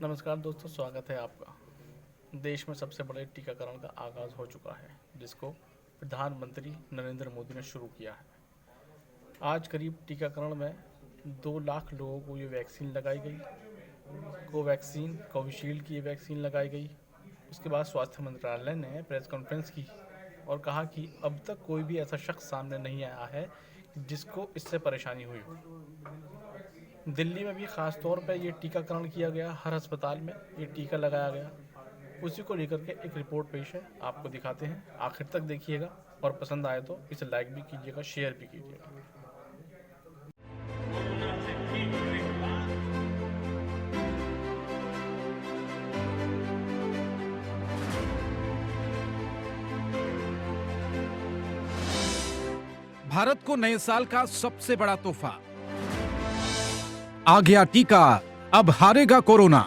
नमस्कार दोस्तों, स्वागत है आपका। देश में सबसे बड़े टीकाकरण का आगाज़ हो चुका है, जिसको प्रधानमंत्री नरेंद्र मोदी ने शुरू किया है। आज करीब टीकाकरण में 2 लाख लोगों को ये वैक्सीन लगाई गई। कोवैक्सीन, कोविशील्ड की ये वैक्सीन लगाई गई। उसके बाद स्वास्थ्य मंत्रालय ने प्रेस कॉन्फ्रेंस की और कहा कि अब तक कोई भी ऐसा शख्स सामने नहीं आया है जिसको इससे परेशानी हुई हो। दिल्ली में भी ख़ास तौर पे ये टीकाकरण किया गया, हर अस्पताल में ये टीका लगाया गया। उसी को लेकर के एक रिपोर्ट पेश है, आपको दिखाते हैं। आखिर तक देखिएगा और पसंद आए तो इसे लाइक भी कीजिएगा, शेयर भी कीजिएगा। भारत को नए साल का सबसे बड़ा तोहफा। आ गया टीका, अब हारेगा कोरोना।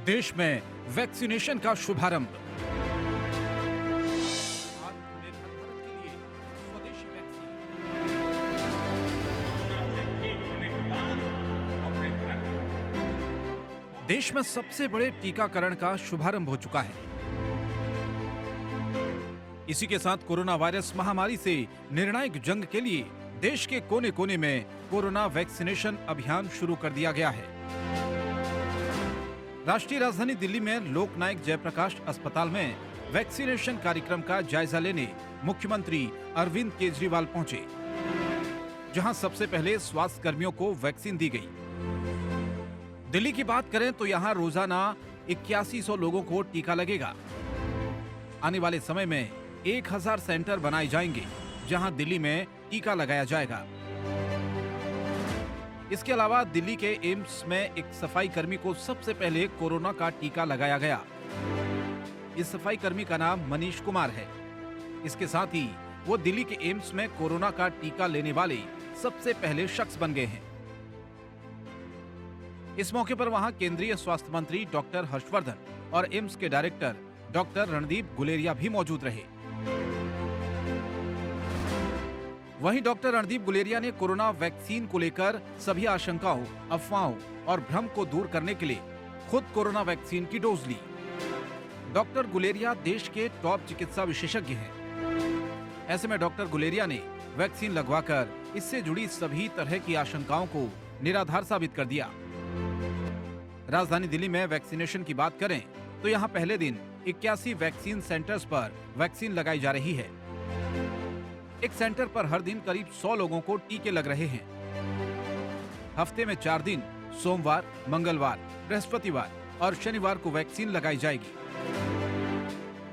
देश में वैक्सीनेशन का शुभारंभ। आत्मनिर्भर भारत के लिए स्वदेशी वैक्सीन। देश में सबसे बड़े टीकाकरण का शुभारंभ हो चुका है। इसी के साथ कोरोना वायरस महामारी से निर्णायक जंग के लिए देश के कोने कोने में कोरोना वैक्सीनेशन अभियान शुरू कर दिया गया है। राष्ट्रीय राजधानी दिल्ली में लोकनायक जयप्रकाश अस्पताल में वैक्सीनेशन कार्यक्रम का जायजा लेने मुख्यमंत्री अरविंद केजरीवाल पहुंचे, जहां सबसे पहले स्वास्थ्य कर्मियों को वैक्सीन दी गई। दिल्ली की बात करें तो यहां रोजाना 8100 लोगों को टीका लगेगा। आने वाले समय में 1000 सेंटर बनाए जाएंगे, जहां दिल्ली में टीका लगाया जाएगा। इसके अलावा दिल्ली के एम्स में एक सफाई कर्मी को सबसे पहले कोरोना का टीका लगाया गया। इस सफाई कर्मी का नाम मनीष कुमार है। इसके साथ ही वो दिल्ली के एम्स में कोरोना का टीका लेने वाले सबसे पहले शख्स बन गए हैं। इस मौके पर वहां केंद्रीय स्वास्थ्य मंत्री डॉक्टर हर्षवर्धन और एम्स के डायरेक्टर डॉक्टर रणदीप गुलेरिया भी मौजूद रहे। वहीं डॉक्टर रणदीप गुलेरिया ने कोरोना वैक्सीन को लेकर सभी आशंकाओं, अफवाहों और भ्रम को दूर करने के लिए खुद कोरोना वैक्सीन की डोज ली। डॉक्टर गुलेरिया देश के टॉप चिकित्सा विशेषज्ञ हैं। ऐसे में डॉक्टर गुलेरिया ने वैक्सीन लगवाकर इससे जुड़ी सभी तरह की आशंकाओं को निराधार साबित कर दिया। राजधानी दिल्ली में वैक्सीनेशन की बात करें तो यहाँ पहले दिन 81 वैक्सीन सेंटर्स पर वैक्सीन लगाई जा रही है। एक सेंटर पर हर दिन करीब 100 लोगों को टीके लग रहे हैं। हफ्ते में 4 दिन सोमवार, मंगलवार, बृहस्पतिवार और शनिवार को वैक्सीन लगाई जाएगी।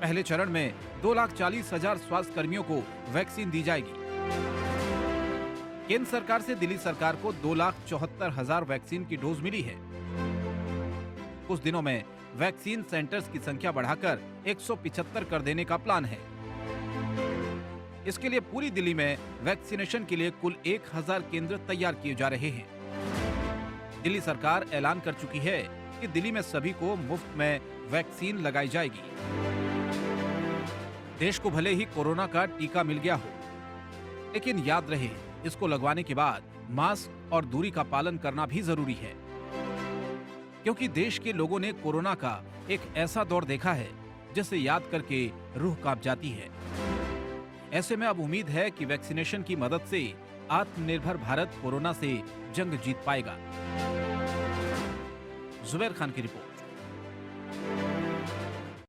पहले चरण में 2,40,000 स्वास्थ्य कर्मियों को वैक्सीन दी जाएगी। केंद्र सरकार से दिल्ली सरकार को 2,74,000 वैक्सीन की डोज मिली है। कुछ दिनों में वैक्सीन सेंटर्स की संख्या बढ़ाकर 175 कर देने का प्लान है। इसके लिए पूरी दिल्ली में वैक्सीनेशन के लिए कुल 1000 केंद्र तैयार किए जा रहे हैं। दिल्ली सरकार ऐलान कर चुकी है कि दिल्ली में सभी को मुफ्त में वैक्सीन लगाई जाएगी। देश को भले ही कोरोना का टीका मिल गया हो, लेकिन याद रहे इसको लगवाने के बाद मास्क और दूरी का पालन करना भी जरूरी है, क्योंकि देश के लोगों ने कोरोना का एक ऐसा दौर देखा है जिसे याद करके रूह कांप जाती है। ऐसे में अब उम्मीद है कि वैक्सीनेशन की मदद से आत्मनिर्भर भारत कोरोना से जंग जीत पाएगा। जुबैर खान की रिपोर्ट।